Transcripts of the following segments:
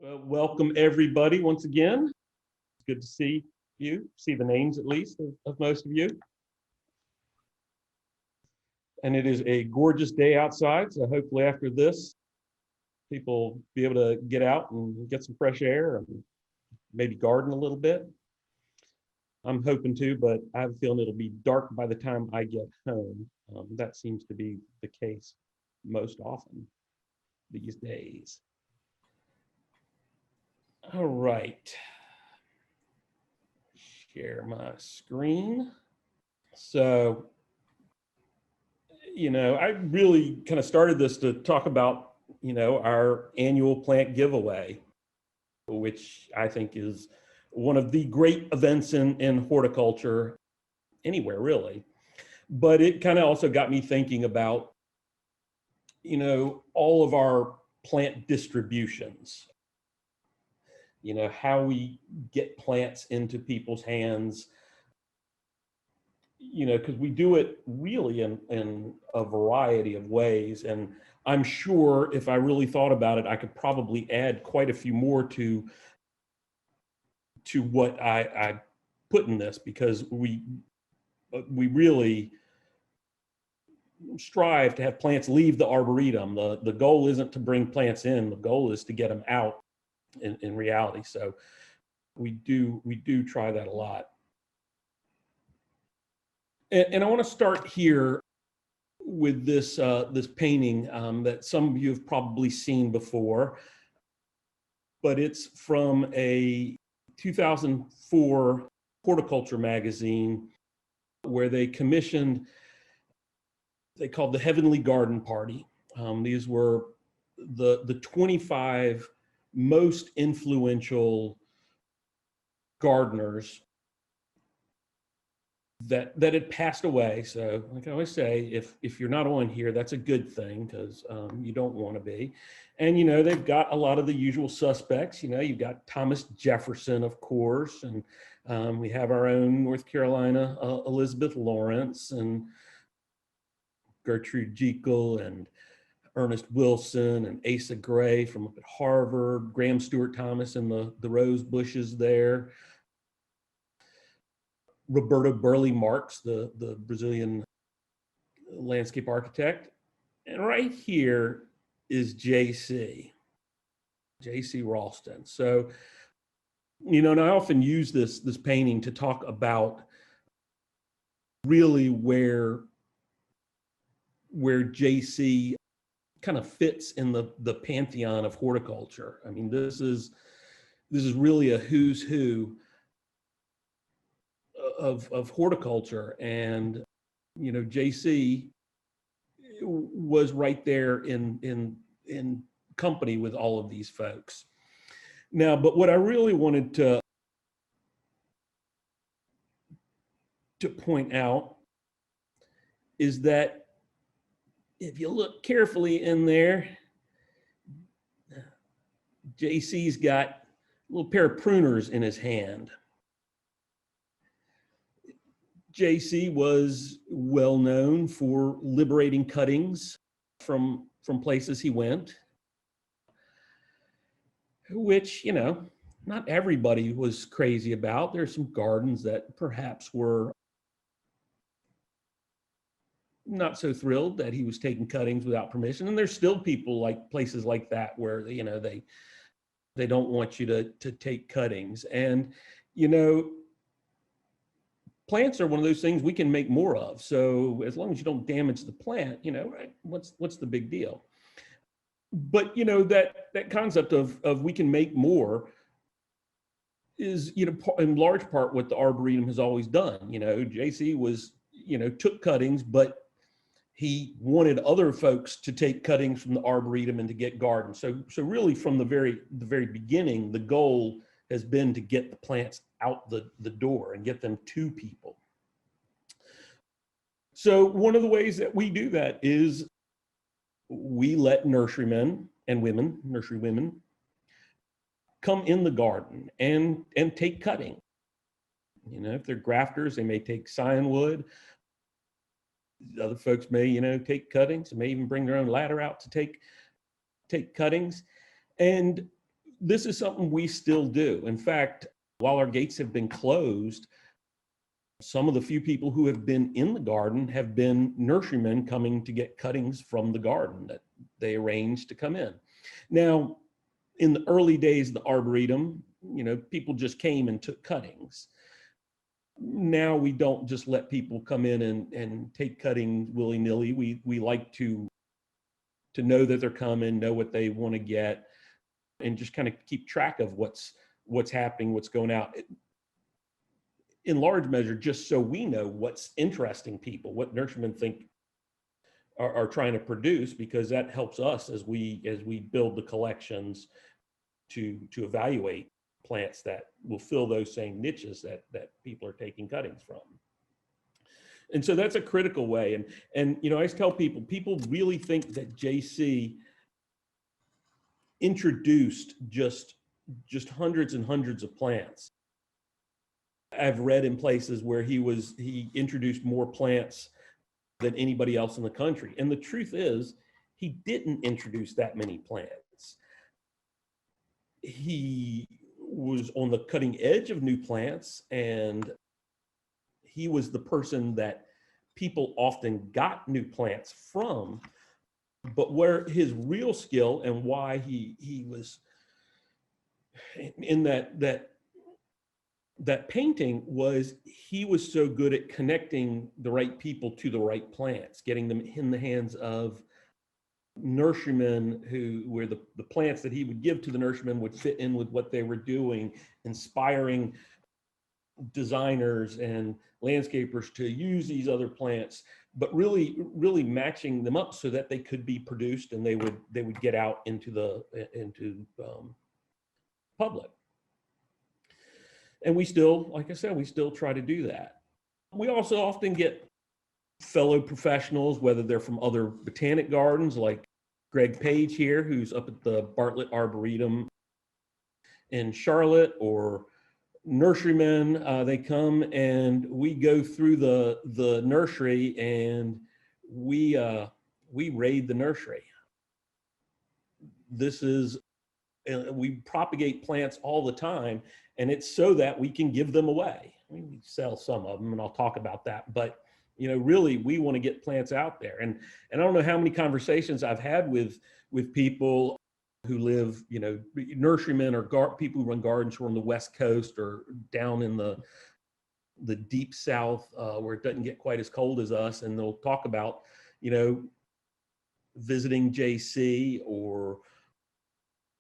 Well, welcome everybody once again. It's good to see you, see the names at least of most of you. And it is a gorgeous day outside, so hopefully after this, people will be able to get out and get some fresh air and maybe garden a little bit. I'm hoping to, but I have a feeling it'll be dark by the time I get home. That seems to be the case most often these days. All right. Share my screen. So, I really kind of started this to talk about, our annual plant giveaway, which I think is one of the great events in horticulture anywhere, really. But it kind of also got me thinking about, all of our plant distributions, how we get plants into people's hands, because we do it really in a variety of ways. And I'm sure if I really thought about it, I could probably add quite a few more to what I put in this, because we really strive to have plants leave the Arboretum. The goal isn't to bring plants in, the goal is to get them out in reality. So we do try that a lot. And I want to start here with this this painting that some of you have probably seen before, but it's from a 2004 horticulture magazine where they commissioned, they called the Heavenly Garden Party. These were the 25 most influential gardeners that had passed away. So like I always say, if you're not on here, that's a good thing, because you don't want to be. And they've got a lot of the usual suspects. You've got Thomas Jefferson, of course, and we have our own North Carolina Elizabeth Lawrence, and Gertrude Jekyll, and Ernest Wilson, and Asa Gray from up at Harvard, Graham Stewart Thomas and the rose bushes there, Roberto Burle Marx, the Brazilian landscape architect. And right here is JC Raulston. So, and I often use this painting to talk about really where JC kind of fits in the pantheon of horticulture. I mean, this is really a who's who of horticulture. And JC was right there in company with all of these folks. Now, but what I really wanted to point out is that if you look carefully in there, JC's got a little pair of pruners in his hand. JC was well known for liberating cuttings from places he went, which, not everybody was crazy about. There's some gardens that perhaps were not so thrilled that he was taking cuttings without permission. And there's still people like places like that where, they don't want you to take cuttings. And, plants are one of those things we can make more of. So as long as you don't damage the plant, right, what's the big deal? But that concept of we can make more is in large part what the Arboretum has always done. JC was took cuttings, but he wanted other folks to take cuttings from the Arboretum and to get gardens. So really from the very beginning, the goal has been to get the plants out the door and get them to people. So one of the ways that we do that is we let nurserymen and women, nursery women, come in the garden and take cutting. If they're grafters, they may take scionwood. Other folks may, take cuttings, may even bring their own ladder out to take cuttings. And this is something we still do. In fact, while our gates have been closed, some of the few people who have been in the garden have been nurserymen coming to get cuttings from the garden that they arranged to come in. Now, in the early days of the Arboretum, people just came and took cuttings. Now we don't just let people come in and take cuttings willy-nilly. We like to know that they're coming, know what they want to get, and just kind of keep track of what's happening, what's going out. In large measure, just so we know what's interesting people, what nurserymen think are trying to produce, because that helps us as we build the collections to evaluate plants that will fill those same niches that people are taking cuttings from. And so that's a critical way. And I always tell people really think that JC introduced just hundreds and hundreds of plants. I've read in places where he introduced more plants than anybody else in the country. And the truth is, he didn't introduce that many plants. He was on the cutting edge of new plants, and he was the person that people often got new plants from. But where his real skill and why he was in that painting was, he was so good at connecting the right people to the right plants, getting them in the hands of nurserymen where the plants that he would give to the nurserymen would fit in with what they were doing, inspiring designers and landscapers to use these other plants, but really matching them up so that they could be produced and they would get out into public. And we still, like I said, we still try to do that. We also often get fellow professionals, whether they're from other botanic gardens, like Greg Page here, who's up at the Bartlett Arboretum in Charlotte, or nurserymen. They come and we go through the nursery and we raid the nursery. We propagate plants all the time, and it's so that we can give them away. We sell some of them, and I'll talk about that, but really we want to get plants out there. And I don't know how many conversations I've had with people who live, nurserymen or people who run gardens who are on the West Coast or down in the deep South, where it doesn't get quite as cold as us, and they'll talk about, visiting JC or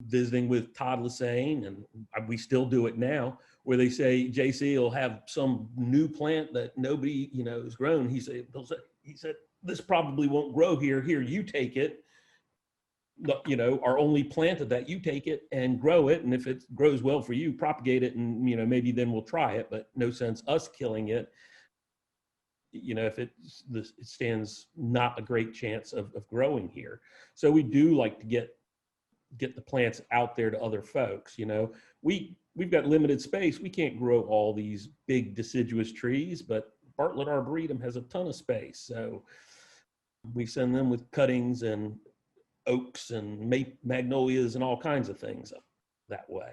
visiting with Todd Lassane, and we still do it now, where they say JC will have some new plant that nobody has grown. He said this probably won't grow here. Here, you take it. Our only planted that, you take it and grow it, and if it grows well for you, propagate it, and maybe then we'll try it. But no sense us killing it. If it stands not a great chance of growing here. So we do like to get the plants out there to other folks. We've got limited space. We can't grow all these big deciduous trees, but Bartlett Arboretum has a ton of space. So we send them with cuttings and oaks and magnolias and all kinds of things up that way.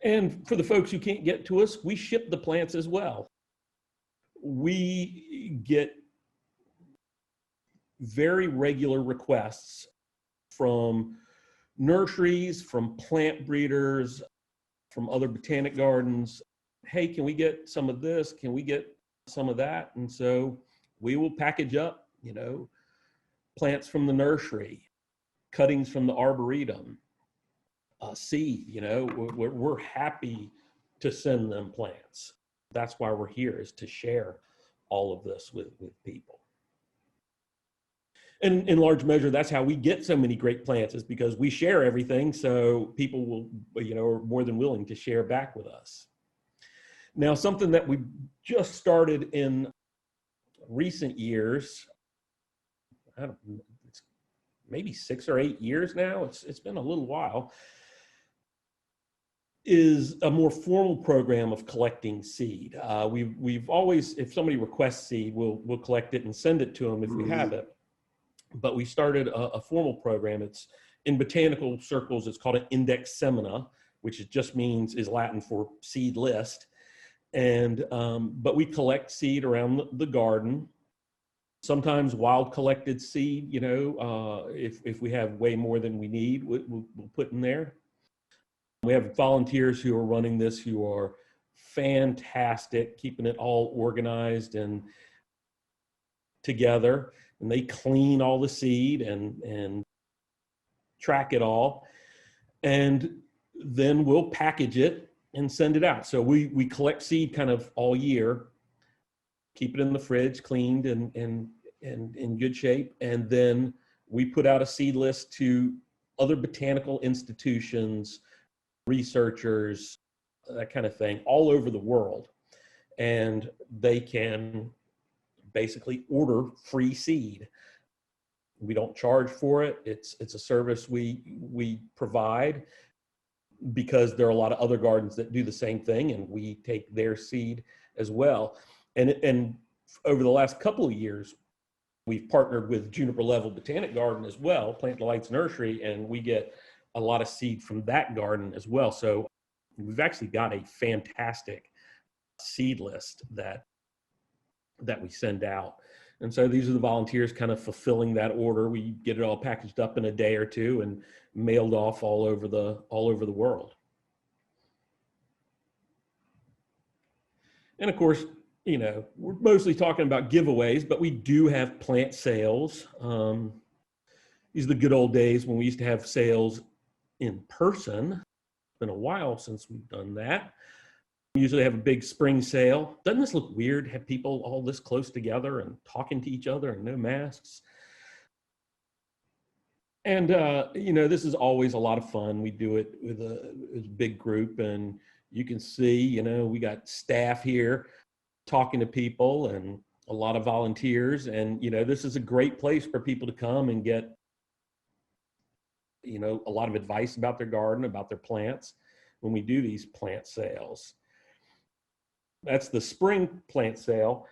And for the folks who can't get to us, we ship the plants as well. We get very regular requests from nurseries, from plant breeders, from other botanic gardens. Hey, can we get some of this? Can we get some of that? And so we will package up, plants from the nursery, cuttings from the Arboretum, seed. We're happy to send them plants. That's why we're here, is to share all of this with people. And in large measure, that's how we get so many great plants, is because we share everything. So people will, are more than willing to share back with us. Now, something that we just started in recent years, it's maybe 6 or 8 years now. It's been a little while. Is a more formal program of collecting seed. We've always, if somebody requests seed, we'll collect it and send it to them if we have it. But we started a formal program. in botanical circles, it's called an index semina, which is Latin for seed list. And, but we collect seed around the garden. Sometimes wild collected seed, if we have way more than we need, we'll put in there. We have volunteers who are running this who are fantastic, keeping it all organized and together. And they clean all the seed and track it all. And then we'll package it and send it out. So we collect seed kind of all year, keep it in the fridge, cleaned and in good shape. And then we put out a seed list to other botanical institutions, researchers, that kind of thing, all over the world. And they can basically order free seed. We don't charge for it. It's a service we provide because there are a lot of other gardens that do the same thing, and we take their seed as well. And over the last couple of years, we've partnered with Juniper Level Botanic Garden as well, Plant Delights Nursery, and we get a lot of seed from that garden as well. So we've actually got a fantastic seed list that we send out. And so these are the volunteers kind of fulfilling that order. We get it all packaged up in a day or two and mailed off all over the world. And of course, we're mostly talking about giveaways, but we do have plant sales. These are the good old days when we used to have sales in person. It's been a while since we've done that. We usually have a big spring sale. Doesn't this look weird? Have people all this close together and talking to each other and no masks? And, this is always a lot of fun. We do it with a big group, and you can see, we got staff here talking to people and a lot of volunteers. And, this is a great place for people to come and get, a lot of advice about their garden, about their plants when we do these plant sales. That's the spring plant sale.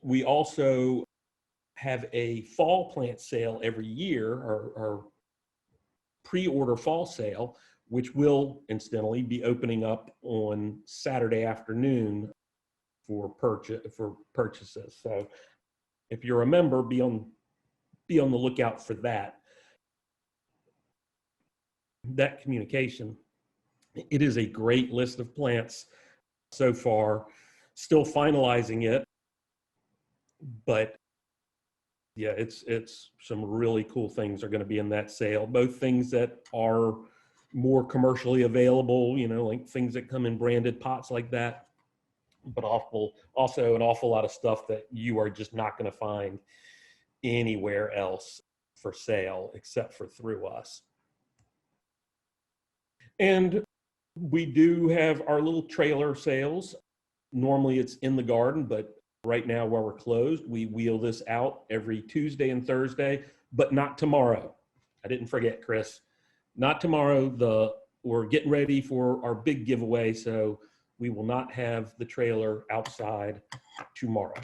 We also have a fall plant sale every year, our pre-order fall sale, which will incidentally be opening up on Saturday afternoon for purchases. So if you're a member, be on the lookout for that communication. It is a great list of plants so far, still finalizing it, but yeah, it's some really cool things are going to be in that sale, both things that are more commercially available, like things that come in branded pots like that, but also an awful lot of stuff that you are just not going to find anywhere else for sale except for through us. And we do have our little trailer sales. Normally it's in the garden, but right now while we're closed, we wheel this out every Tuesday and Thursday, but not tomorrow. I didn't forget, Chris. Not tomorrow. We're getting ready for our big giveaway, so we will not have the trailer outside tomorrow.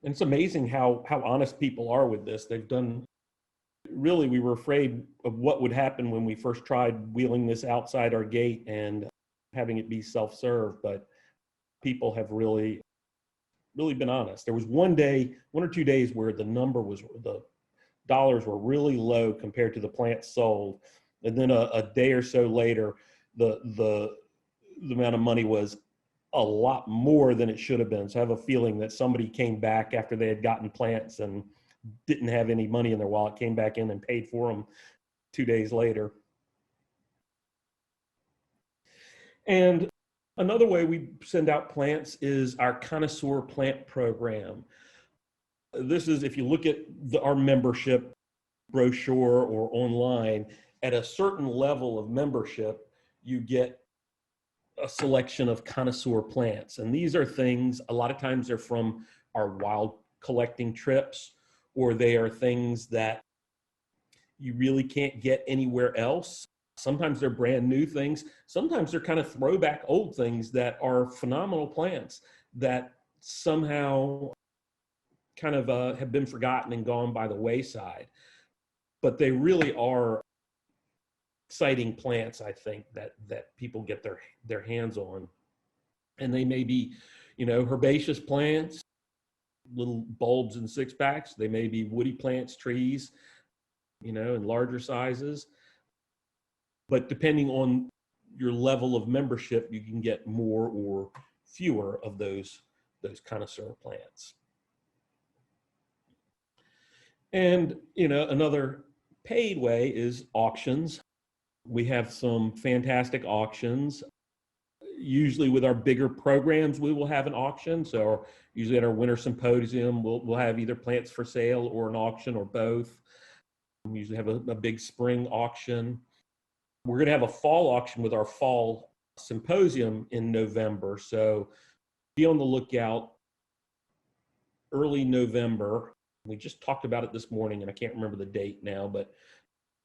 And it's amazing how honest people are with this. They've done, really, we were afraid of what would happen when we first tried wheeling this outside our gate and having it be self-serve, but people have really been honest. There was one or 2 days where the dollars were really low compared to the plants sold. And then a day or so later, the amount of money was a lot more than it should have been. So I have a feeling that somebody came back after they had gotten plants and didn't have any money in their wallet, came back in and paid for them 2 days later. And another way we send out plants is our Connoisseur plant program. This is, if you look at our membership brochure or online, at a certain level of membership, you get a selection of Connoisseur plants. And these are things, a lot of times they're from our wild collecting trips, or they are things that you really can't get anywhere else. Sometimes they're brand new things. Sometimes they're kind of throwback old things that are phenomenal plants that somehow kind of have been forgotten and gone by the wayside. But they really are exciting plants, I think, that people get their hands on. And they may be, herbaceous plants, little bulbs and six packs. They may be woody plants, trees, in larger sizes. But depending on your level of membership, you can get more or fewer of those connoisseur plants. And, another paid way is auctions. We have some fantastic auctions. Usually with our bigger programs, we will have an auction. So usually at our winter symposium, we'll have either plants for sale or an auction or both. We usually have a big spring auction. We're going to have a fall auction with our fall symposium in November. So be on the lookout early November. We just talked about it this morning, and I can't remember the date now, but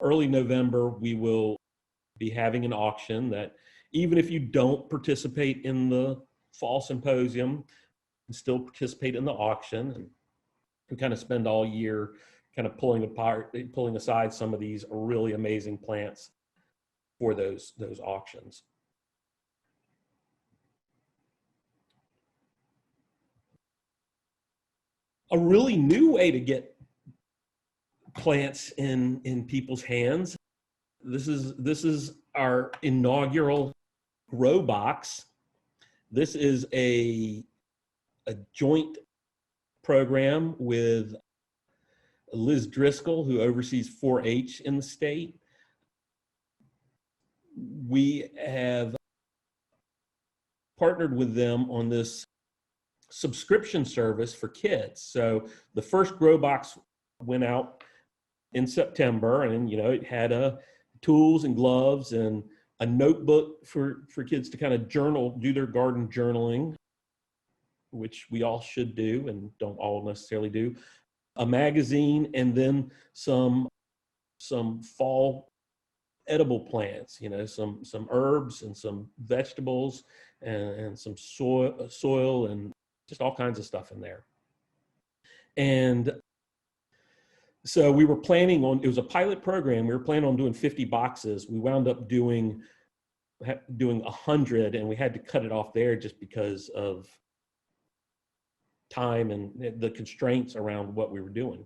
early November, we will be having an auction that even if you don't participate in the fall symposium, you can still participate in the auction. And we kind of spend all year kind of pulling aside some of these really amazing plants for those auctions. A really new way to get plants in people's hands. This is our inaugural grow box. This is a joint program with Liz Driscoll, who oversees 4-H in the state. We have partnered with them on this subscription service for kids. So the first grow box went out in September, and it had tools and gloves and a notebook for kids to kind of do their garden journaling, which we all should do and don't all necessarily do, a magazine, and then some fall edible plants, some herbs and some vegetables and some soil and just all kinds of stuff in there. And so we were planning on, it was a pilot program. We were planning on doing 50 boxes. We wound up doing 100, and we had to cut it off there just because of time and the constraints around what we were doing.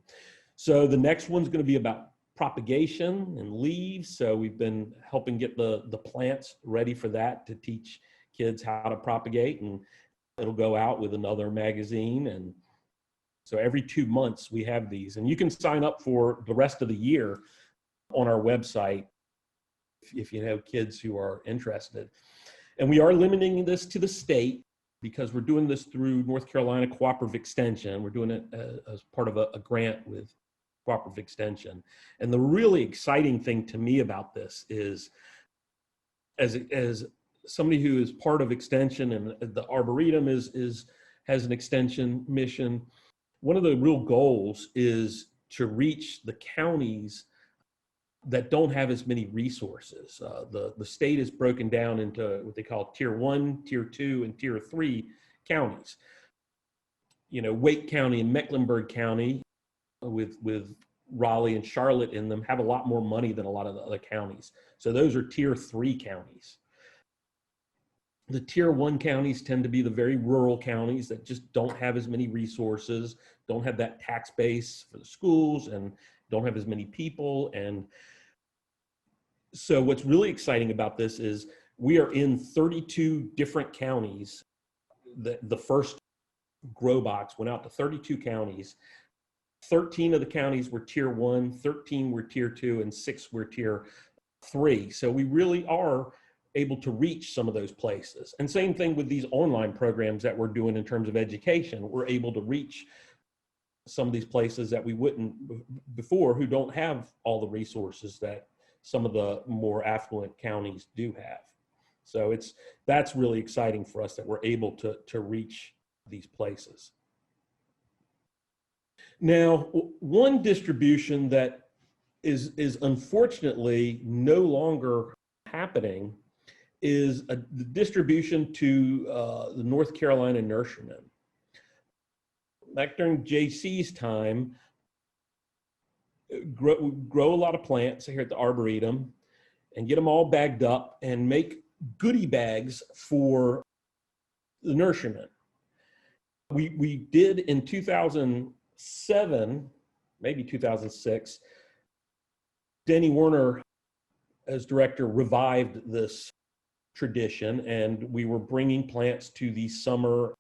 So the next one's going to be about propagation and leaves. So we've been helping get the plants ready for that, to teach kids how to propagate, and it'll go out with another magazine. And so every 2 months we have these, and you can sign up for the rest of the year on our website if you have kids who are interested. And we are limiting this to the state because we're doing this through North Carolina Cooperative Extension. We're doing it as part of a grant with Cooperative Extension. And the really exciting thing to me about this is, as somebody who is part of Extension, and the Arboretum has an Extension mission, one of the real goals is to reach the counties that don't have as many resources. The state is broken down into what they call Tier 1, Tier 2, and Tier 3 counties. Wake County and Mecklenburg County, with Raleigh and Charlotte in them, have a lot more money than a lot of the other counties. So those are Tier 3 counties. The Tier 1 counties tend to be the very rural counties that just don't have as many resources, don't have that tax base for the schools, and don't have as many people. And so what's really exciting about this is we are in 32 different counties. The first grow box went out to 32 counties. 13 of the counties were Tier 1, 13 were Tier 2, and 6 were Tier 3. So we really are able to reach some of those places. And same thing with these online programs that we're doing in terms of education. We're able to reach some of these places that we wouldn't before, who don't have all the resources that some of the more affluent counties do have. So that's really exciting for us that we're able to reach these places. Now, one distribution that is unfortunately no longer happening is the distribution to the North Carolina nurserymen. back during JC's time, grow a lot of plants here at the Arboretum and get them all bagged up and make goodie bags for the nurserymen. We did in 2007, maybe 2006, Denny Werner, as director, revived this tradition, and we were bringing plants to the summer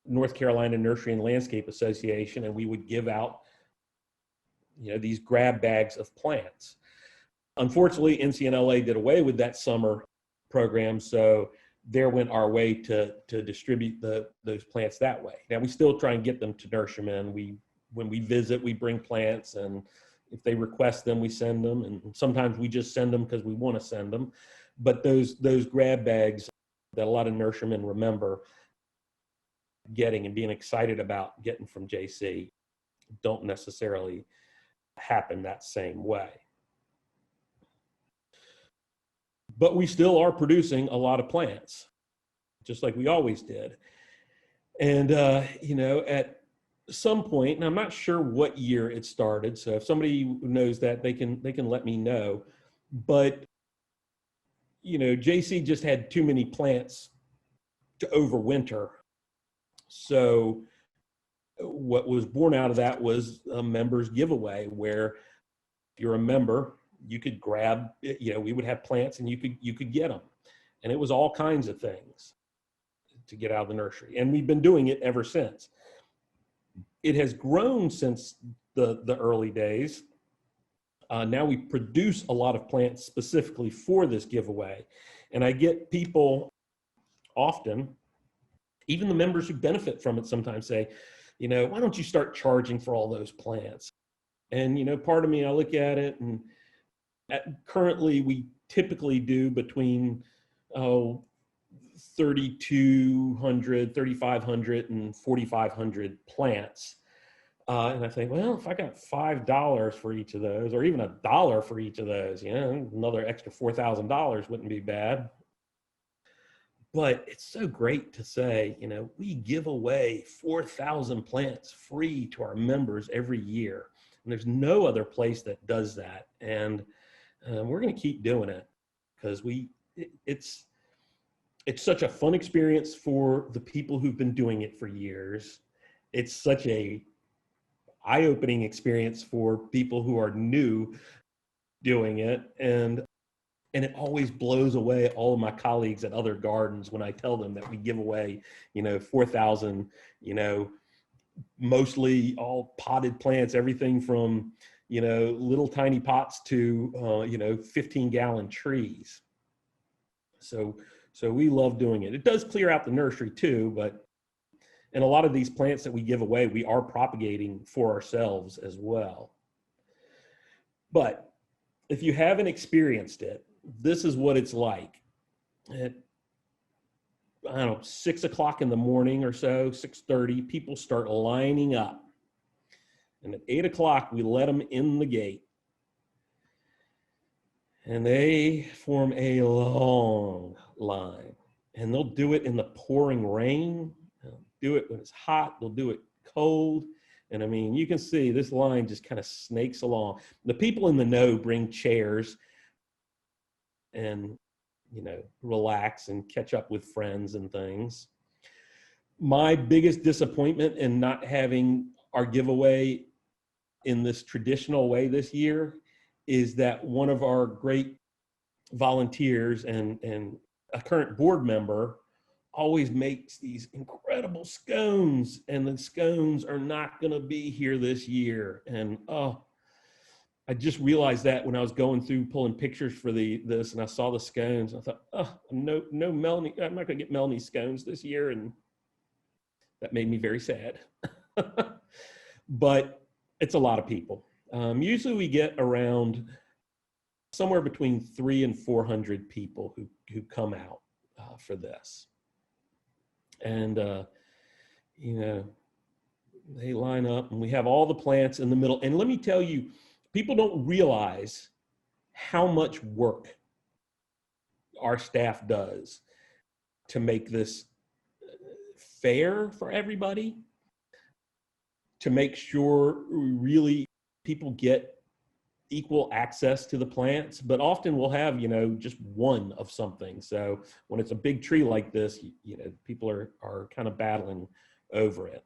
North Carolina Nursery and Landscape Association, and we would give out, these grab bags of plants. Unfortunately, NCNLA did away with that summer program, so there went our way to distribute those plants that way. Now, we still try and get them to nurserymen. When we visit, we bring plants, and if they request them, we send them, and sometimes we just send them because we want to send them. But those grab bags that a lot of nurserymen remember getting and being excited about getting from JC don't necessarily happen that same way. But we still are producing a lot of plants, just like we always did. And, at some point, and I'm not sure what year it started, so if somebody knows that, they can let me know. But, JC just had too many plants to overwinter. So what was born out of that was a members giveaway, where if you're a member, you could grab, we would have plants and you could get them. And it was all kinds of things to get out of the nursery. And we've been doing it ever since. It has grown since the early days. Now we produce a lot of plants specifically for this giveaway. And I get people often, even the members who benefit from it sometimes say, why don't you start charging for all those plants? And, part of me, I look at it, and currently we typically do between 3,200, 3,500 and 4,500 plants. And I think, well, if I got $5 for each of those, or even $1 for each of those, another extra $4,000 wouldn't be bad. But it's so great to say, we give away 4,000 plants free to our members every year. And there's no other place that does that. And we're going to keep doing it because it's such a fun experience for the people who've been doing it for years. It's such a eye-opening experience for people who are new doing it. And it always blows away all of my colleagues at other gardens when I tell them that we give away, 4,000, mostly all potted plants, everything from, little tiny pots to, 15-gallon trees. So we love doing it. It does clear out the nursery too, and a lot of these plants that we give away, we are propagating for ourselves as well. But if you haven't experienced it, this is what it's like. At, 6 o'clock in the morning or so, 6:30, people start lining up. And at 8 o'clock, we let them in the gate. And they form a long line. And they'll do it in the pouring rain. They'll do it when it's hot. They'll do it cold. And you can see this line just kind of snakes along. The people in the know bring chairs and, relax and catch up with friends and things. My biggest disappointment in not having our giveaway in this traditional way this year is that one of our great volunteers and a current board member always makes these incredible scones, and the scones are not going to be here this year. And I just realized that when I was going through pulling pictures for this, and I saw the scones, I thought, no Melanie, I'm not going to get Melanie scones this year, and that made me very sad. But it's a lot of people. Usually we get around somewhere between 300 and 400 people who come out for this. And, they line up, and we have all the plants in the middle. And let me tell you, people don't realize how much work our staff does to make this fair for everybody. to make sure really people get equal access to the plants, but often we'll have, just one of something. So when it's a big tree like this, people are kind of battling over it.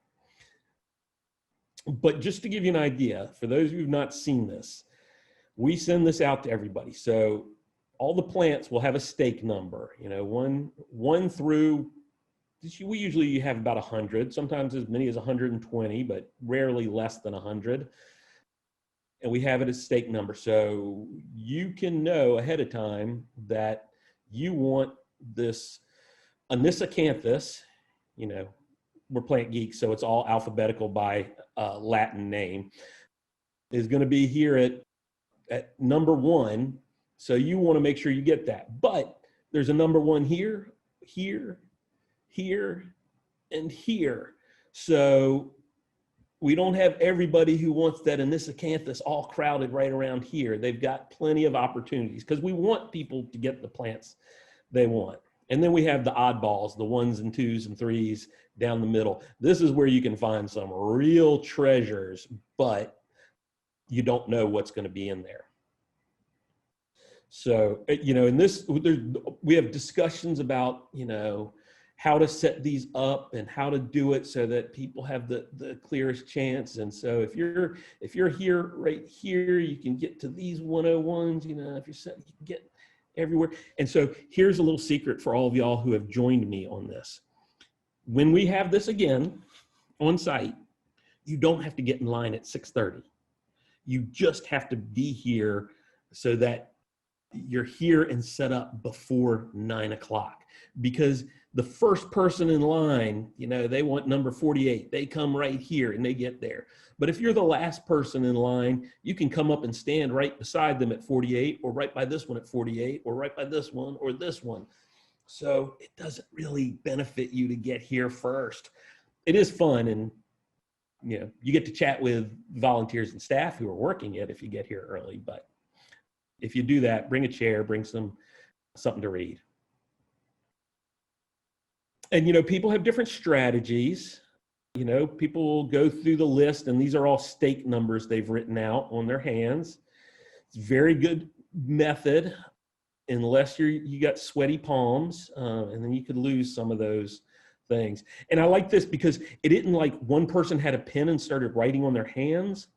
But just to give you an idea, for those who've not seen this, we send this out to everybody. So all the plants will have a stake number, one through, we usually have about 100, sometimes as many as 120, but rarely less than 100. And we have it as stake number. So you can know ahead of time that you want this Anisacanthus, we're plant geeks, so it's all alphabetical by Latin name, is going to be here at number 1. So you want to make sure you get that. But there's a number 1 here, here, here, and here. So we don't have everybody who wants that Anisacanthus all crowded right around here. They've got plenty of opportunities because we want people to get the plants they want. And then we have the oddballs, the 1s and 2s and 3s down the middle. This is where you can find some real treasures, but you don't know what's going to be in there. So, in this, we have discussions about, how to set these up and how to do it so that people have the clearest chance. And so if you're here, right here, you can get to these 101s, if you're set, you can get everywhere. And so here's a little secret for all of y'all who have joined me on this. When we have this again on site, you don't have to get in line at 6:30. You just have to be here so that you're here and set up before 9 o'clock, because the first person in line, they want number 48. They come right here and they get there. But if you're the last person in line, you can come up and stand right beside them at 48, or right by this one at 48, or right by this one or this one. So it doesn't really benefit you to get here first. It is fun, and you get to chat with volunteers and staff who are working it if you get here early. But if you do that, bring a chair, bring something to read. And, people have different strategies. People will go through the list, and these are all stake numbers they've written out on their hands. It's a very good method, unless you got sweaty palms, and then you could lose some of those things. And I like this because it isn't like one person had a pen and started writing on their hands,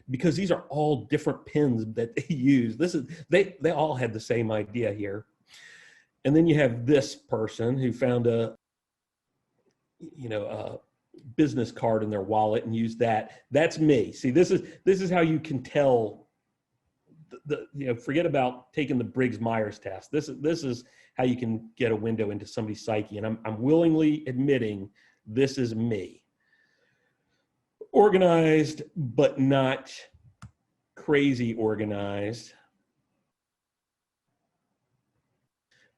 because these are all different pens that they use. They all had the same idea here. And then you have this person who found a business card in their wallet and used that. That's me. See, this is how you can tell forget about taking the Briggs-Myers test. This is how you can get a window into somebody's psyche. And I'm willingly admitting this is me. Organized, but not crazy organized.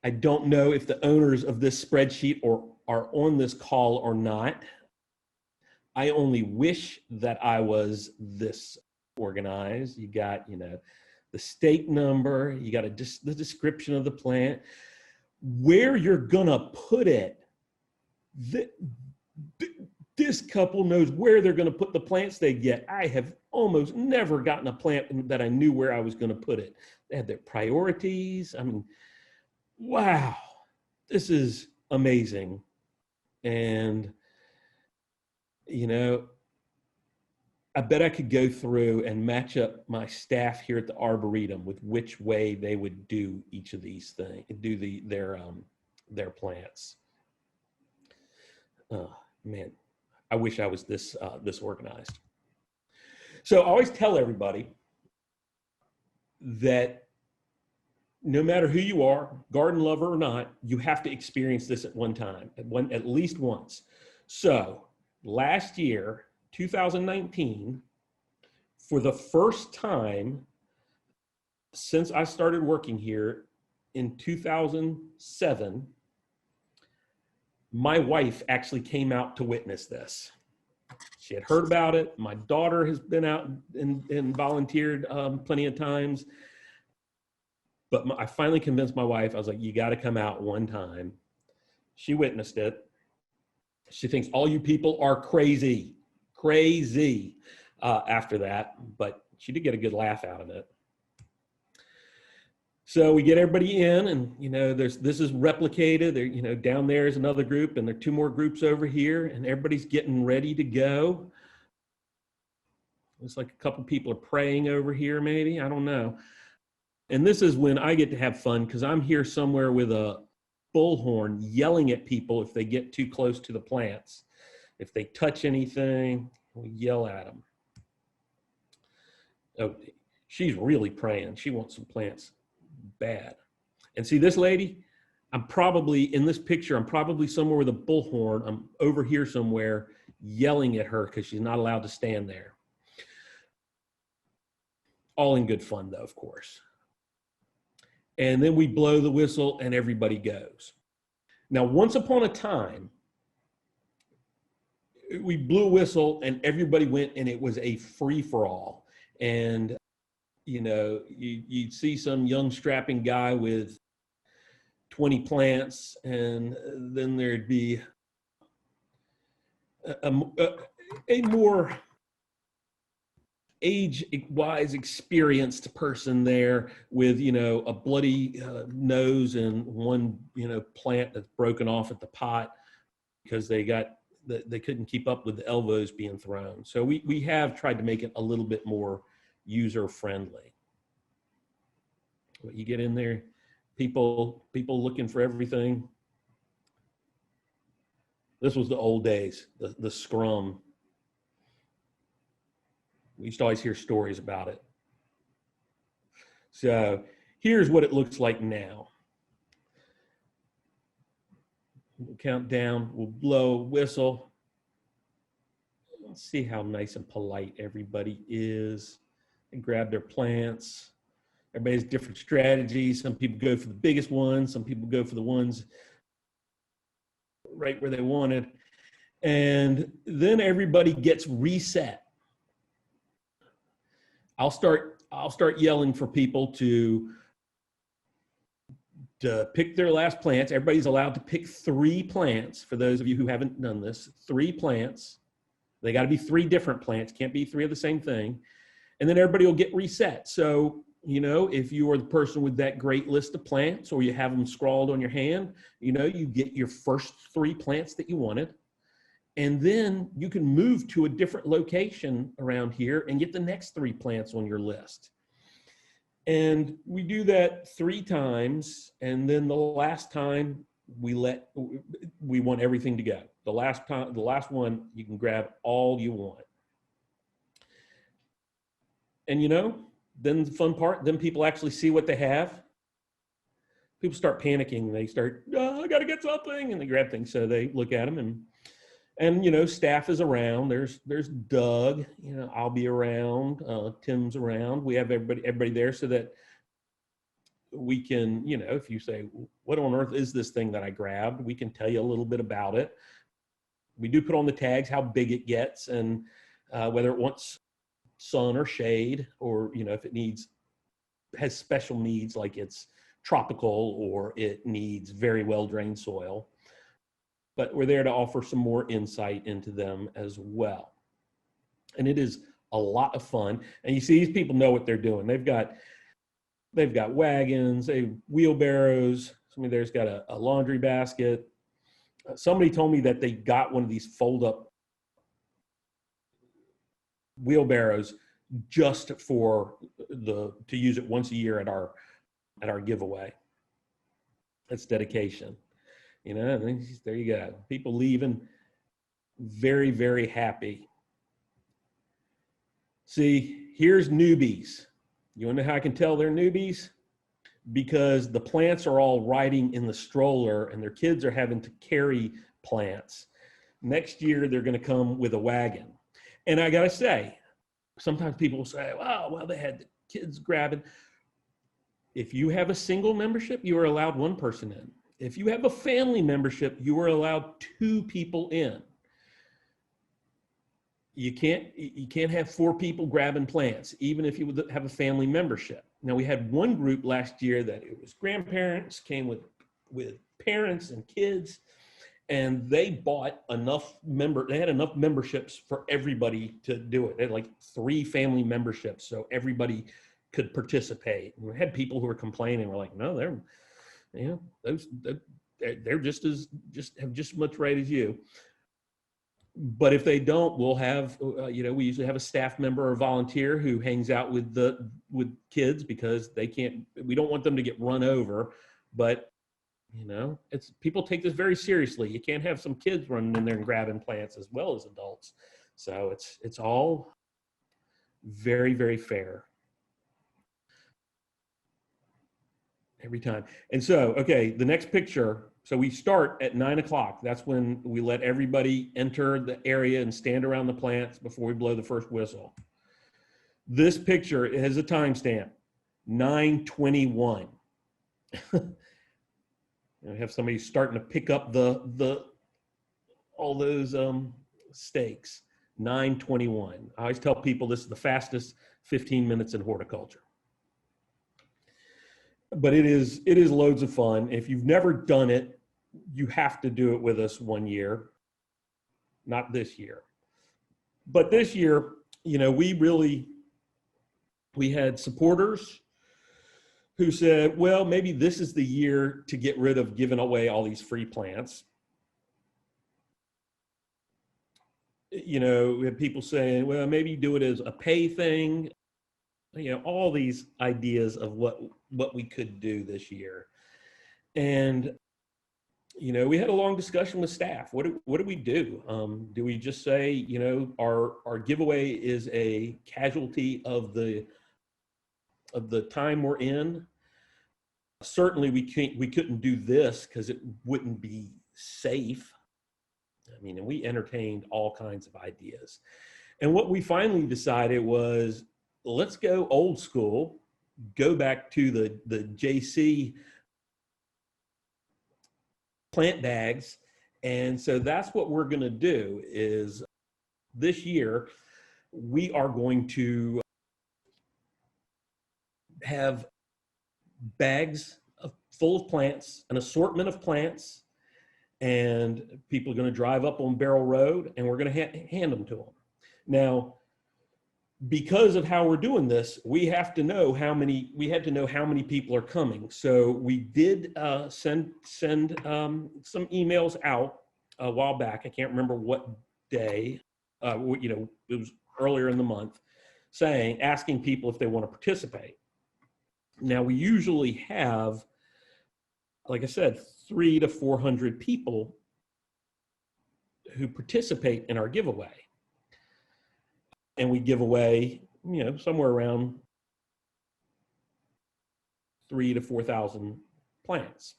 I don't know if the owners of this spreadsheet are on this call or not. I only wish that I was this organized. You got, the stake number, you got the description of the plant, where you're gonna put it. This couple knows where they're gonna put the plants they get. I have almost never gotten a plant that I knew where I was gonna put it. They had their priorities. I mean, wow, this is amazing. And, I bet I could go through and match up my staff here at the Arboretum with which way they would do each of these things, do their plants. Man, I wish I was this organized. So I always tell everybody that no matter who you are, garden lover or not, you have to experience this at one time, at least once. So last year, 2019, for the first time since I started working here in 2007, my wife actually came out to witness this. She had heard about it. My daughter has been out and volunteered plenty of times. But I finally convinced my wife. I was like, you got to come out one time. She witnessed it. She thinks all you people are crazy. crazy after that, but she did get a good laugh out of it. So we get everybody in, and this is replicated. There, down there is another group, and there are 2 more groups over here, and everybody's getting ready to go. It's like a couple people are praying over here, maybe, I don't know. And this is when I get to have fun, because I'm here somewhere with a bullhorn yelling at people if they get too close to the plants. If they touch anything, we yell at them. Oh, she's really praying. She wants some plants bad. And see this lady, I'm probably in this picture, I'm probably somewhere with a bullhorn. I'm over here somewhere yelling at her because she's not allowed to stand there. All in good fun though, of course. And then we blow the whistle and everybody goes. Now, once upon a time, we blew a whistle and everybody went, and it was a free-for-all. And you'd see some young strapping guy with 20 plants, and then there'd be a more age-wise experienced person there with, a bloody nose and one, plant that's broken off at the pot because they couldn't keep up with the elbows being thrown. So we have tried to make it a little bit more user-friendly. But you get in there, people looking for everything. This was the old days, the scrum. We used to always hear stories about it. So here's what it looks like now. We'll count down, we'll blow a whistle. Let's see how nice and polite everybody is. They grab their plants. Everybody has different strategies. Some people go for the biggest ones. Some people go for the ones right where they wanted. And then everybody gets reset. I'll start yelling for people to pick their last plants. Everybody's allowed to pick 3 plants. For those of you who haven't done this, 3 plants. They got to be 3 different plants. Can't be 3 of the same thing. And then everybody will get reset. So, if you are the person with that great list of plants, or you have them scrawled on your hand, you get your first 3 plants that you wanted. And then you can move to a different location around here and get the next 3 plants on your list. And we do that 3 times. And then the last time we want everything to go. The last one, you can grab all you want. And then the fun part, then people actually see what they have. People start panicking. They start, I got to get something. And they grab things. So they look at them, and staff is around. There's Doug, I'll be around, Tim's around. We have everybody there so that we can, if you say, what on earth is this thing that I grabbed? We can tell you a little bit about it. We do put on the tags how big it gets, and whether it wants sun or shade, or if it has special needs, like it's tropical or it needs very well drained soil. But we're there to offer some more insight into them as well. And it is a lot of fun. And you see, these people know what they're doing. They've got wagons, they have wheelbarrows. Somebody there's got a laundry basket. Somebody told me that they got one of these fold-up wheelbarrows just to use it once a year at our giveaway. That's dedication. There you go. People leaving very, very happy. See, here's newbies. You want to know how I can tell they're newbies? Because the plants are all riding in the stroller and their kids are having to carry plants. Next year, they're going to come with a wagon. And I got to say, sometimes people will say, well, they had the kids grabbing. If you have a single membership, you are allowed 1 person in. If you have a family membership, you are allowed 2 people in. You can't have 4 people grabbing plants, even if you would have a family membership. Now, we had one group last year that it was grandparents, came with parents and kids, and they bought they had enough memberships for everybody to do it. They had like 3 family memberships, so everybody could participate. And we had people who were complaining, we're like, no, they're just have just as much right as you. But if they don't, we'll have, we usually have a staff member or volunteer who hangs out with kids, because we don't want them to get run over. But, people take this very seriously. You can't have some kids running in there and grabbing plants as well as adults. So it's all very, very fair. Every time. And so, okay, the next picture. So we start at 9 o'clock. That's when we let everybody enter the area and stand around the plants before we blow the first whistle. This picture, it has a timestamp, 9:21. I have somebody starting to pick up all those stakes. 9:21. I always tell people this is the fastest 15 minutes in horticulture. But it is loads of fun. If you've never done it, you have to do it with us one year. Not this year. But this year, we had supporters who said, well, maybe this is the year to get rid of giving away all these free plants. We had people saying, well, maybe do it as a pay thing. All these ideas of what we could do this year. And, we had a long discussion with staff. What do we do? Do we just say, our giveaway is a casualty of the time we're in? Certainly we couldn't do this because it wouldn't be safe. And we entertained all kinds of ideas. And what we finally decided was, let's go old school, go back to the JC plant bags. And so that's what we're going to do is this year, we are going to have bags full of plants, an assortment of plants, and people are going to drive up on Barrel Road and we're going to hand them to them. Now, because of how we're doing this, we had to know how many people are coming. So we did send some emails out a while back. I can't remember what day, it was earlier in the month, asking people if they want to participate. Now we usually have, like I said, 300 to 400 people who participate in our giveaway. And we give away, somewhere around 3,000 to 4,000 plants.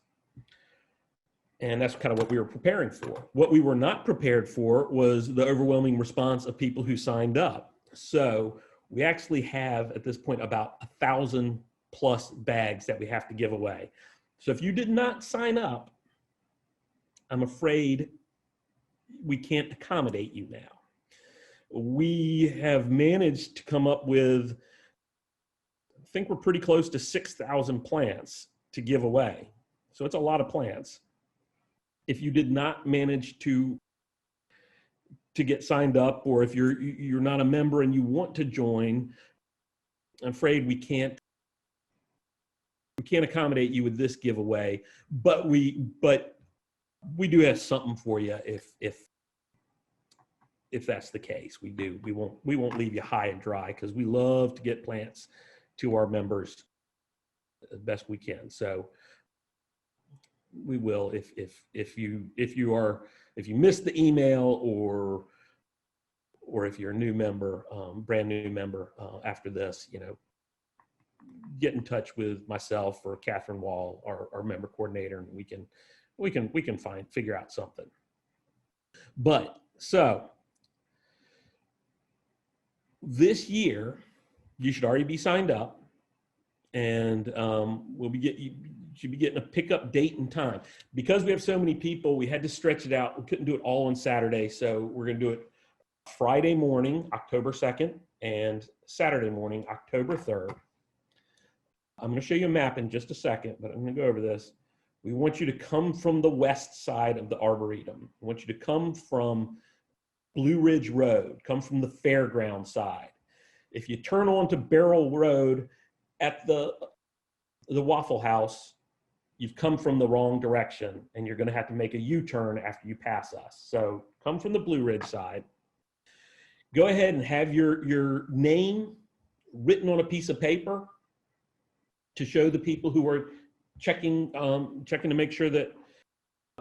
And that's kind of what we were preparing for. What we were not prepared for was the overwhelming response of people who signed up. So we actually have at this point about 1,000 plus bags that we have to give away. So if you did not sign up, I'm afraid we can't accommodate you now. We have managed to come up with, I think we're pretty close to 6,000 plants to give away. So it's a lot of plants. If you did not manage to get signed up, or if you're not a member and you want to join, I'm afraid we can't accommodate you with this giveaway, but we do have something for you if that's the case. We do. We won't leave you high and dry, because we love to get plants to our members as best we can. So we will, if you missed the email, or if you're a new member, brand new member after this, get in touch with myself or Catherine Wall, our member coordinator, and we can figure out something. But so this year, you should already be signed up, and you should be getting a pickup date and time. Because we have so many people, we had to stretch it out. We couldn't do it all on Saturday, so we're going to do it Friday morning, October 2nd, and Saturday morning, October 3rd. I'm going to show you a map in just a second, but I'm going to go over this. We want you to come from the west side of the Arboretum. We want you to come from Blue Ridge Road, come from the fairground side. If you turn onto Barrel Road at the Waffle House, you've come from the wrong direction and you're gonna have to make a U-turn after you pass us. So come from the Blue Ridge side. Go ahead and have your name written on a piece of paper to show the people who are checking to make sure that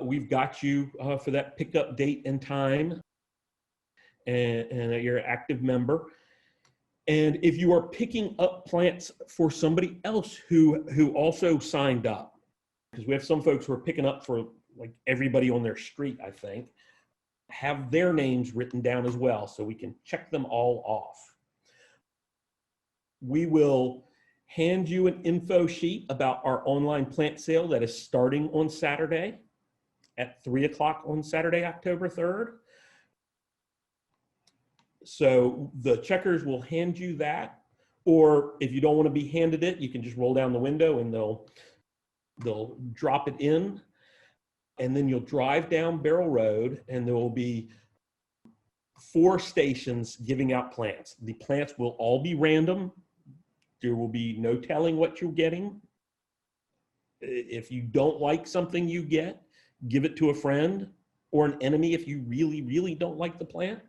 we've got you for that pickup date and time, and you're an active member. And if you are picking up plants for somebody else who also signed up, because we have some folks who are picking up for like everybody on their street, I think, have their names written down as well so we can check them all off. We will hand you an info sheet about our online plant sale that is starting on Saturday at 3 o'clock on Saturday, October 3rd. So the checkers will hand you that, or if you don't want to be handed it, you can just roll down the window and they'll drop it in, and then you'll drive down Barrel Road and there will be 4 stations giving out plants. The plants will all be random. There will be no telling what you're getting. If you don't like something you get, give it to a friend or an enemy if you really, really don't like the plant.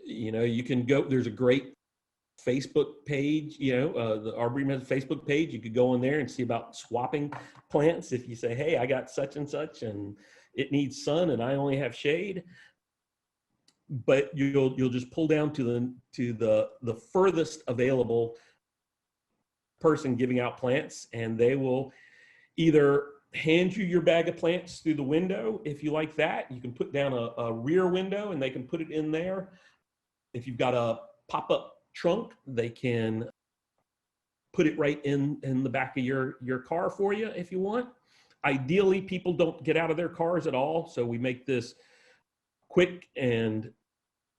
You know, you can go, there's a great Facebook page, you know, the Arboretum has a Facebook page. You could go in there and see about swapping plants. If you say, hey, I got such and such and it needs sun and I only have shade. But you'll just pull down to the furthest available person giving out plants, and they will either hand you your bag of plants through the window. If you like that, you can put down a rear window and they can put it in there. If you've got a pop-up trunk, they can put it right in the back of your car for you if you want. Ideally, people don't get out of their cars at all, so we make this quick and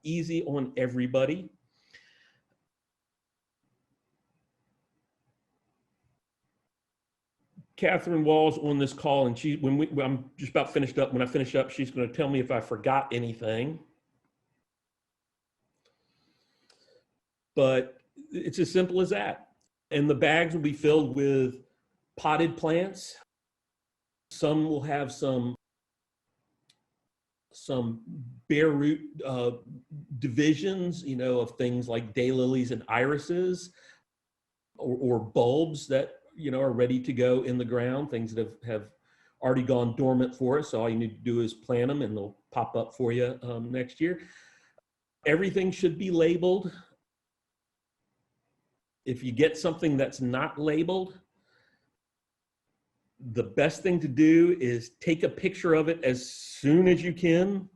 easy on everybody. Catherine Wall's on this call, and I'm just about finished up. When I finish up, she's going to tell me if I forgot anything. But it's as simple as that. And the bags will be filled with potted plants. Some will have some bare root divisions, you know, of things like daylilies and irises, or bulbs that, you know, are ready to go in the ground, things that have already gone dormant for us. So all you need to do is plant them and they'll pop up for you next year. Everything should be labeled. If you get something that's not labeled, the best thing to do is take a picture of it as soon as you can.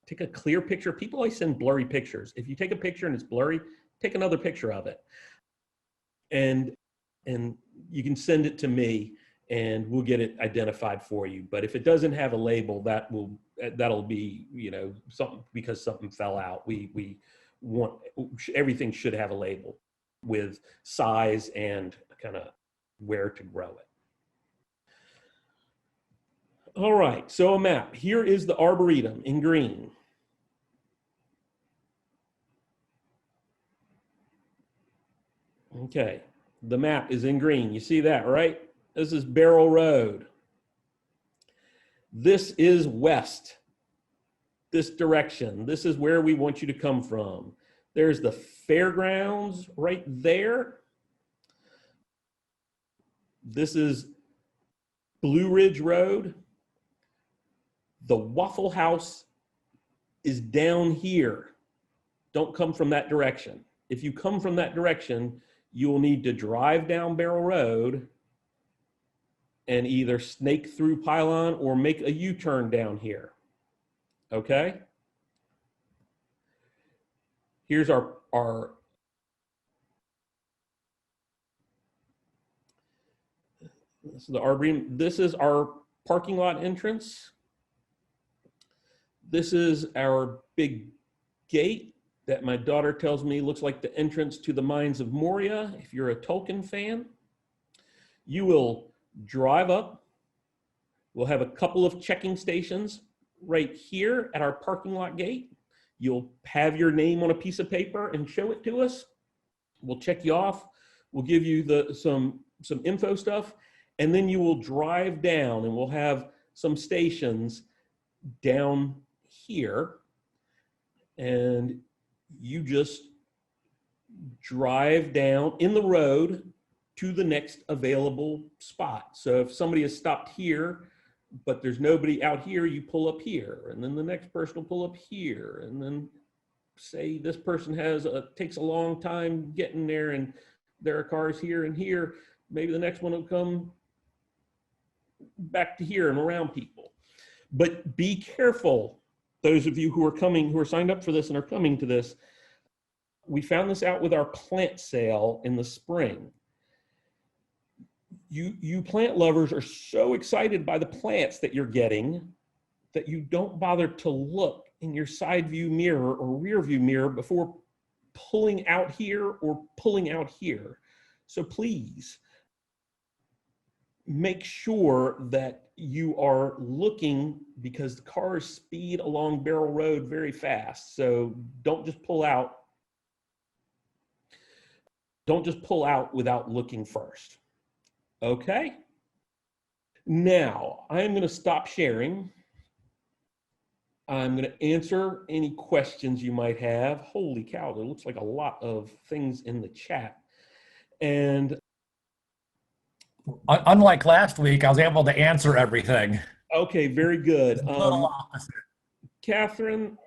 Take a clear picture. People always send blurry pictures. If you take a picture and it's blurry, take another picture of it. And you can send it to me and we'll get it identified for you. But if it doesn't have a label, that'll be, you know, something because something fell out. We want, everything should have a label with size and kind of where to grow it. All right, so a map. Here is the Arboretum in green. Okay, the map is in green. You see that, right? This is Barrel Road. This is west, this direction. This is where we want you to come from. There's the fairgrounds right there. This is Blue Ridge Road. The Waffle House is down here. Don't come from that direction. If you come from that direction, you will need to drive down Barrel Road and either snake through Pylon or make a U-turn down here. Okay? Here's our this is the Arboretum. This is our parking lot entrance. This is our big gate that my daughter tells me looks like the entrance to the Mines of Moria, if you're a Tolkien fan. You will drive up. We'll have a couple of checking stations right here at our parking lot gate. You'll have your name on a piece of paper and show it to us. We'll check you off. We'll give you some info stuff, and then you will drive down, and we'll have some stations down here, and you just drive down in the road to the next available spot. So if somebody has stopped here, but there's nobody out here, you pull up here, and then the next person will pull up here, and then say this person takes a long time getting there, and there are cars here and here. Maybe the next one will come back to here and around people. But be careful, those of you who are signed up for this and are coming to this. We found this out with our plant sale in the spring. You plant lovers are so excited by the plants that you're getting that you don't bother to look in your side view mirror or rear view mirror before pulling out here or pulling out here. So please make sure that you are looking, because the cars speed along Barrel Road very fast. So don't just pull out. Don't just pull out without looking first. Okay? Now, I'm going to stop sharing. I'm going to answer any questions you might have. Holy cow, there looks like a lot of things in the chat. And unlike last week, I was able to answer everything. Okay, very good. Catherine,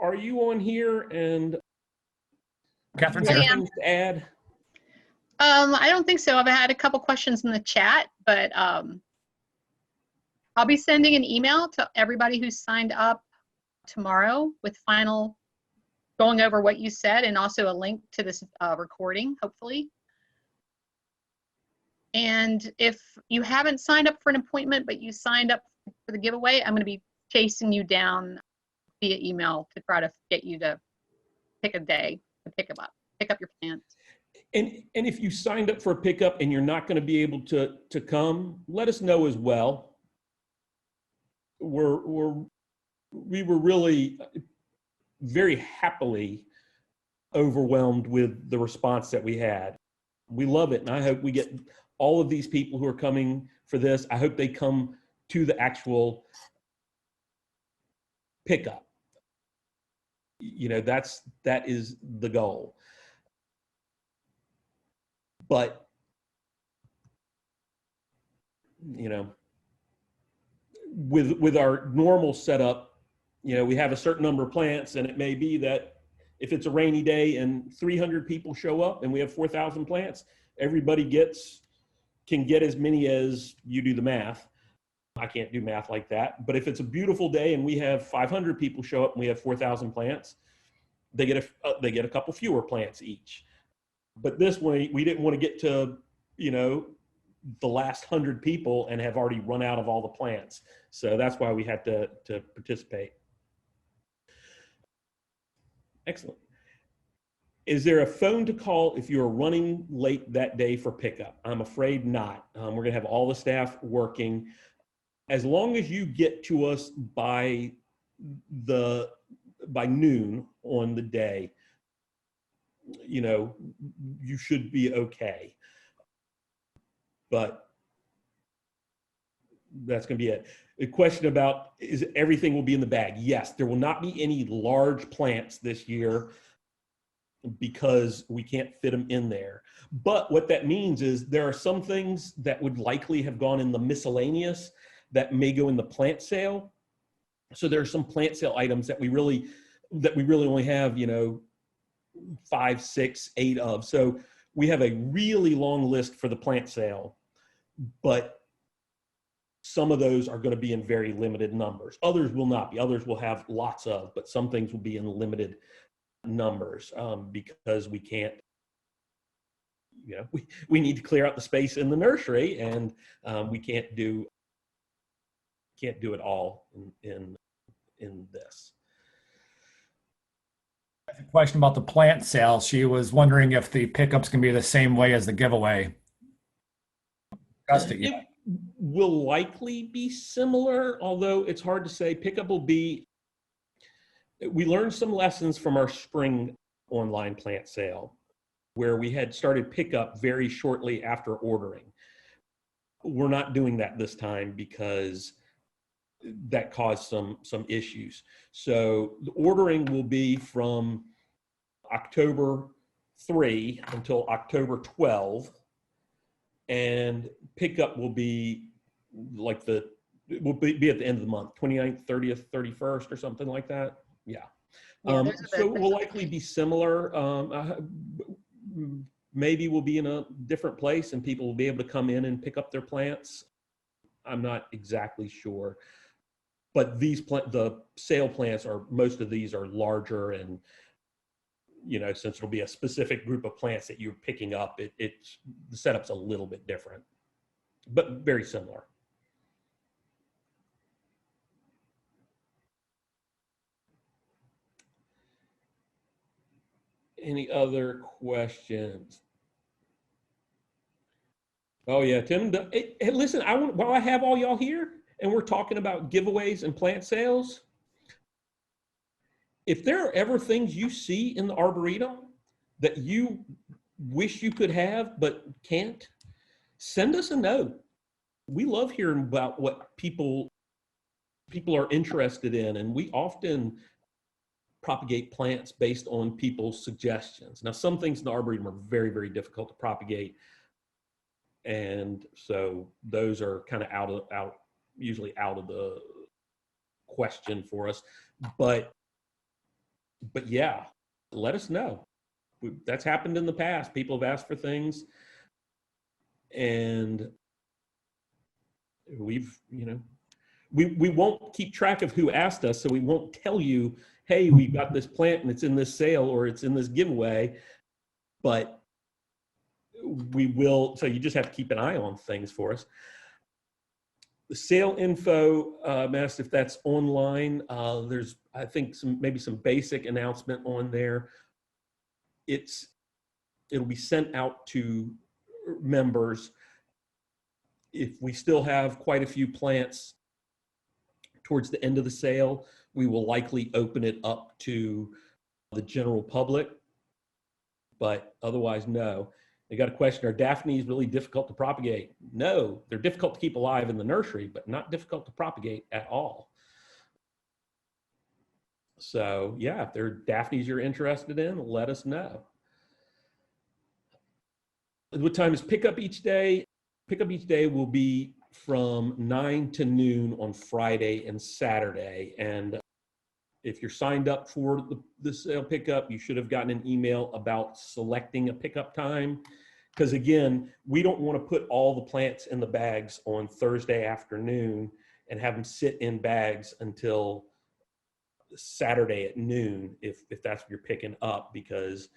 are you on here? And Catherine's here. Things to add? I don't think so. I've had a couple questions in the chat, but I'll be sending an email to everybody who's signed up tomorrow with going over what you said, and also a link to this recording, hopefully. And if you haven't signed up for an appointment, but you signed up for the giveaway, I'm going to be chasing you down via email to try to get you to pick a day to pick up your plants. And if you signed up for a pickup and you're not going to be able to come, let us know as well. We were really very happily overwhelmed with the response that we had. We love it, and I hope we get all of these people who are coming for this. I hope they come to the actual pickup. You know, that is the goal. But, you know, with our normal setup, you know, we have a certain number of plants, and it may be that if it's a rainy day and 300 people show up and we have 4,000 plants, everybody can get as many as you do the math. I can't do math like that. But if it's a beautiful day and we have 500 people show up and we have 4,000 plants, they get a couple fewer plants each. But this way, we didn't want to get to, you know, the last 100 people and have already run out of all the plants. So that's why we had to participate. Excellent. Is there a phone to call if you're running late that day for pickup? I'm afraid not. We're going to have all the staff working. As long as you get to us by noon on the day, you know, you should be okay. But that's going to be it. The question about is everything will be in the bag? Yes, there will not be any large plants this year because we can't fit them in there. But what that means is there are some things that would likely have gone in the miscellaneous that may go in the plant sale. So there are some plant sale items that we really only have, you know, 5, 6, 8 of. So we have a really long list for the plant sale, but some of those are going to be in very limited numbers. Others will not be. Others will have lots of, but some things will be in limited numbers because we can't, you know, we need to clear out the space in the nursery, and we can't do it all in this. A question about the plant sale. She was wondering if the pickups can be the same way as the giveaway. discussed it It yet. will likely be similar, although it's hard to say. Pickup will be, we learned some lessons from our spring online plant sale, where we had started pickup very shortly after ordering. We're not doing that this time because that caused some issues. So the ordering will be from October 3 until October 12, and pickup will be like it will be at the end of the month, 29th, 30th, 31st, or something like that. Yeah. Yeah, So it will likely be similar. Maybe we'll be in a different place and people will be able to come in and pick up their plants. I'm not exactly sure. But the sale plants most of these are larger, and since it'll be a specific group of plants that you're picking up, the setup's a little bit different, but very similar. Any other questions? Oh yeah, Tim. Hey, listen, while I have all y'all here and we're talking about giveaways and plant sales, if there are ever things you see in the Arboretum that you wish you could have but can't, send us a note. We love hearing about what people are interested in, and we often propagate plants based on people's suggestions. Now, some things in the Arboretum are very, very difficult to propagate, and so those are kind of usually out of the question for us. But yeah, let us know. That's happened in the past. People have asked for things, and we won't keep track of who asked us, so we won't tell you, hey, we got this plant and it's in this sale or it's in this giveaway, but we will. So you just have to keep an eye on things for us. The sale info, asked if that's online. There's, I think, maybe some basic announcement on there. It'll be sent out to members. If we still have quite a few plants towards the end of the sale, we will likely open it up to the general public, but otherwise, no. They got a question, are Daphnes really difficult to propagate? No, they're difficult to keep alive in the nursery, but not difficult to propagate at all. So yeah, if there are Daphnes you're interested in, let us know. What time is pickup each day? Pickup each day will be from 9 to noon on Friday and Saturday. And if you're signed up for the sale pickup, you should have gotten an email about selecting a pickup time. Because again, we don't want to put all the plants in the bags on Thursday afternoon and have them sit in bags until Saturday at noon, if that's what you're picking up, because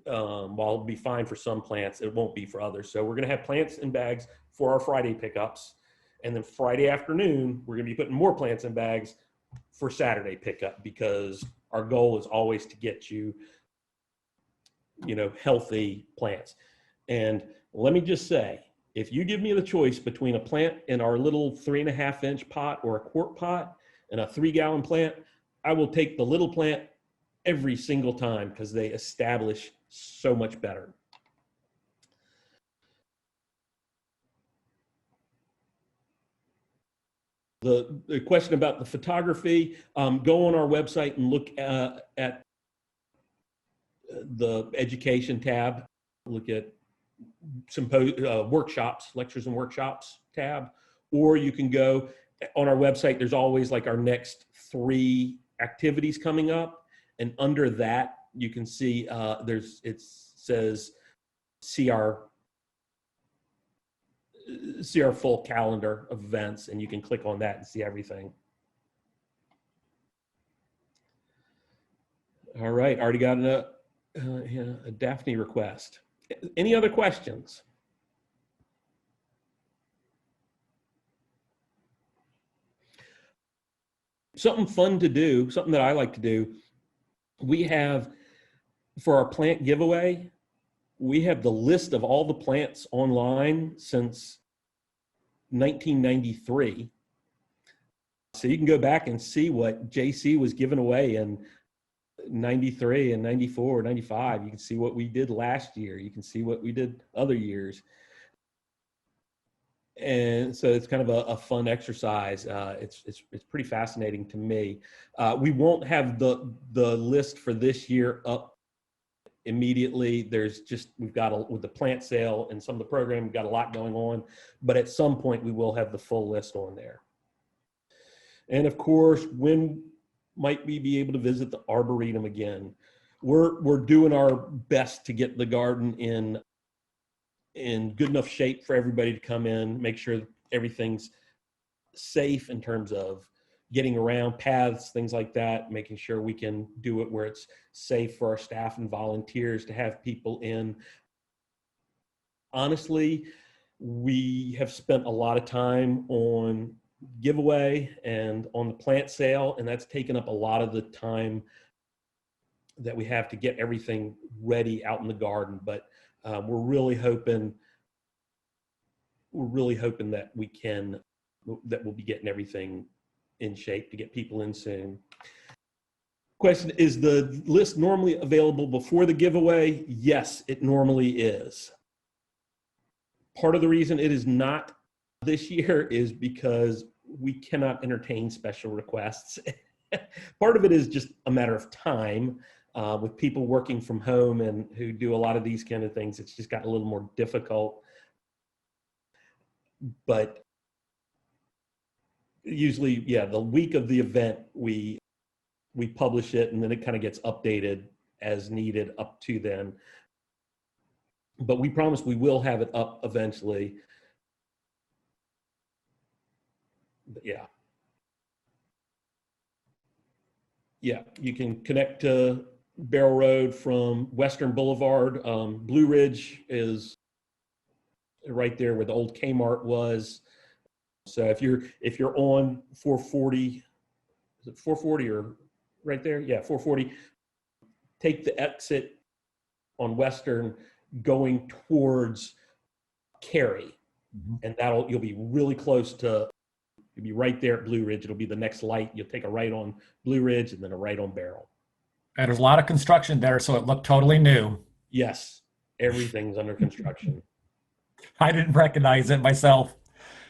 while it'll be fine for some plants, it won't be for others. So we're going to have plants in bags for our Friday pickups. And then Friday afternoon, we're going to be putting more plants in bags for Saturday pickup, because our goal is always to get you, healthy plants. And let me just say, if you give me the choice between a plant in our little 3.5-inch pot or a quart pot and a 3-gallon plant, I will take the little plant every single time, because they establish so much better. The question about the photography, go on our website and look at the education tab, look at workshops, lectures and workshops tab, or you can go on our website. There's always like our next 3 activities coming up, and under that you can see it says see our full calendar of events, and you can click on that and see everything. All right, already got a Daphne request. Any other questions? Something fun to do, something that I like to do, we have, for our plant giveaway, we have the list of all the plants online since 1993. So you can go back and see what JC was giving away in 93 and 94, 95. You can see what we did last year. You can see what we did other years. And so it's kind of a fun exercise. It's pretty fascinating to me. We won't have the list for this year up immediately. We've got with the plant sale and some of the program, we've got a lot going on, but at some point we will have the full list on there. And of course, when might we be able to visit the Arboretum again? We're doing our best to get the garden in good enough shape for everybody to come in, make sure everything's safe in terms of getting around, paths, things like that, making sure we can do it where it's safe for our staff and volunteers to have people in. Honestly, we have spent a lot of time on giveaway and on the plant sale, and that's taken up a lot of the time that we have to get everything ready out in the garden. But we're really hoping that we'll be getting everything in shape to get people in soon. Question, is the list normally available before the giveaway? Yes, it normally is. Part of the reason it is not this year is because we cannot entertain special requests. Part of it is just a matter of time. With people working from home and who do a lot of these kind of things, it's just got a little more difficult. But usually, yeah, the week of the event, we publish it, and then it kind of gets updated as needed up to then. But we promise we will have it up eventually. But yeah. Yeah, you can connect to Barrel Road from Western Boulevard. Blue Ridge is right there where the old Kmart was. So if you're on 440, is it 440 or right there? Yeah, 440. Take the exit on Western going towards Cary, and you'll be really close to. You'll be right there at Blue Ridge. It'll be the next light. You'll take a right on Blue Ridge and then a right on Barrel. And there's a lot of construction there, so it looked totally new. Yes, everything's under construction. I didn't recognize it myself.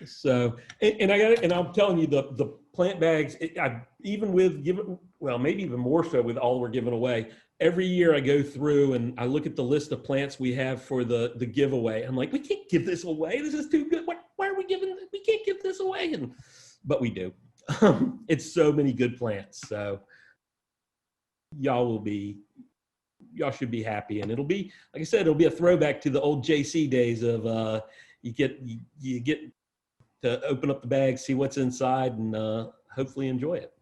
So, and I'm telling you, the plant bags, maybe even more so with all we're giving away. Every year I go through and I look at the list of plants we have for the giveaway. I'm like, we can't give this away. This is too good. Why are we giving? We can't give this away. But we do. It's so many good plants. So y'all should be happy, and it'll be, like I said, it'll be a throwback to the old JC days of you get to open up the bag, see what's inside, and hopefully enjoy it.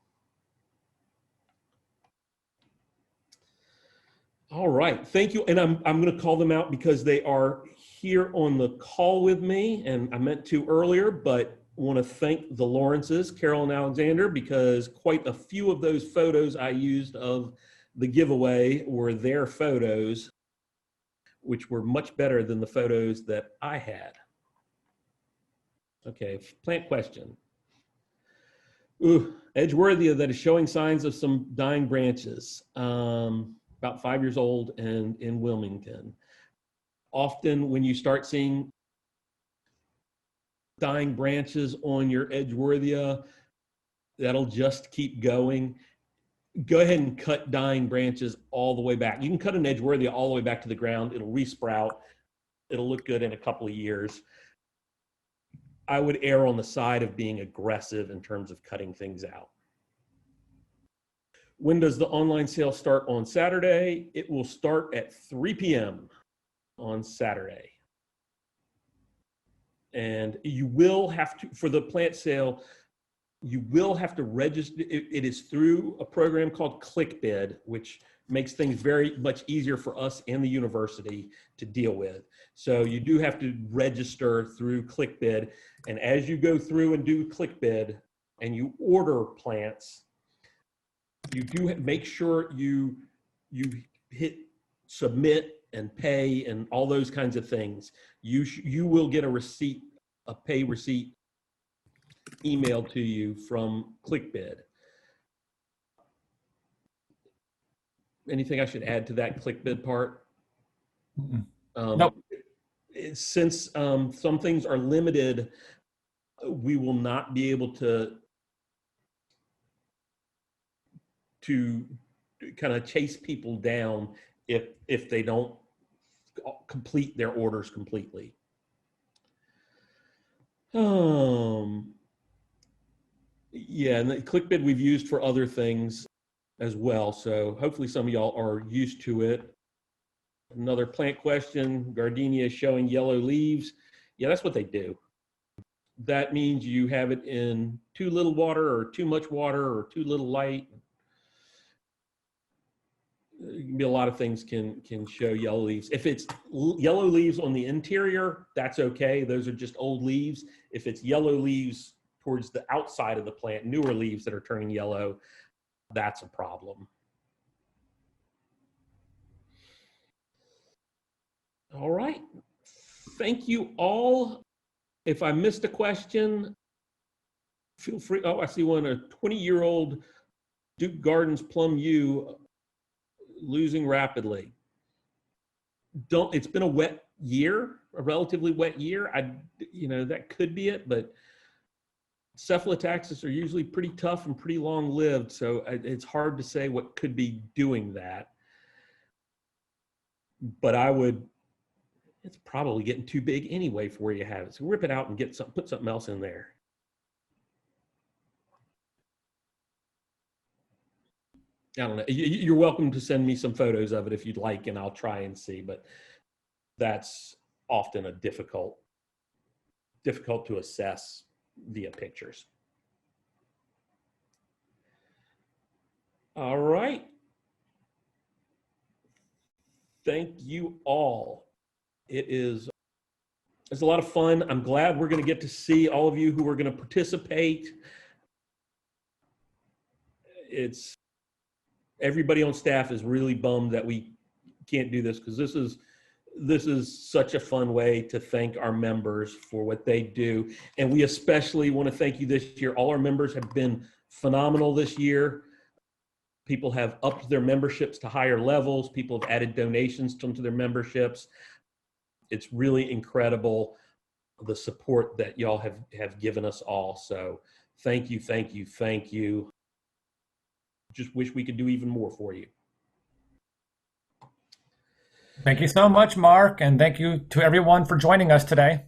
All right, thank you. And I'm going to call them out because they are here on the call with me, and I meant to earlier, but want to thank the Lawrences, Carol and Alexander, because quite a few of those photos I used of the giveaway were their photos, which were much better than the photos that I had. Okay, plant question. Edgeworthia that is showing signs of some dying branches, about 5 years old and in Wilmington. Often when you start seeing dying branches on your Edgeworthia, that'll just keep going. Go ahead and cut dying branches all the way back. You can cut an Edgeworthia all the way back to the ground. It'll resprout. It'll look good in a couple of years. I would err on the side of being aggressive in terms of cutting things out. When does the online sale start on Saturday? It will start at 3 p.m. on Saturday. And you will have to, for the plant sale, you will have to register. It is through a program called ClickBid, which makes things very much easier for us and the university to deal with. So you do have to register through ClickBid. And as you go through and do ClickBid and you order plants, you do make sure you hit submit and pay and all those kinds of things. You will get a receipt, a pay receipt emailed to you from ClickBid. Anything I should add to that ClickBid part? Nope. Since some things are limited, we will not be able to kind of chase people down if they don't complete their orders completely. Yeah, and the ClickBid we've used for other things as well. So hopefully some of y'all are used to it. Another plant question, Gardenia is showing yellow leaves. Yeah, that's what they do. That means you have it in too little water or too much water or too little light. It can be a lot of things can show yellow leaves. If it's yellow leaves on the interior, that's okay. Those are just old leaves. If it's yellow leaves towards the outside of the plant, newer leaves that are turning yellow, that's a problem. All right. Thank you all. If I missed a question, feel free. Oh, I see one, a 20-year-old Duke Gardens Plum U losing rapidly. It's been a wet year, a relatively wet year. That could be it, but cephalotaxis are usually pretty tough and pretty long lived. So it's hard to say what could be doing that. But it's probably getting too big anyway for where you have it. So rip it out and put something else in there. I don't know. You're welcome to send me some photos of it if you'd like, and I'll try and see, but that's often a difficult to assess via pictures. All right. Thank you all. It's a lot of fun. I'm glad we're going to get to see all of you who are going to participate. Everybody on staff is really bummed that we can't do this, because this is such a fun way to thank our members for what they do. And we especially want to thank you this year. All our members have been phenomenal this year. People have upped their memberships to higher levels. People have added donations to their memberships. It's really incredible, the support that y'all have given us all. So thank you, thank you, thank you. Just wish we could do even more for you. Thank you so much, Mark, and thank you to everyone for joining us today.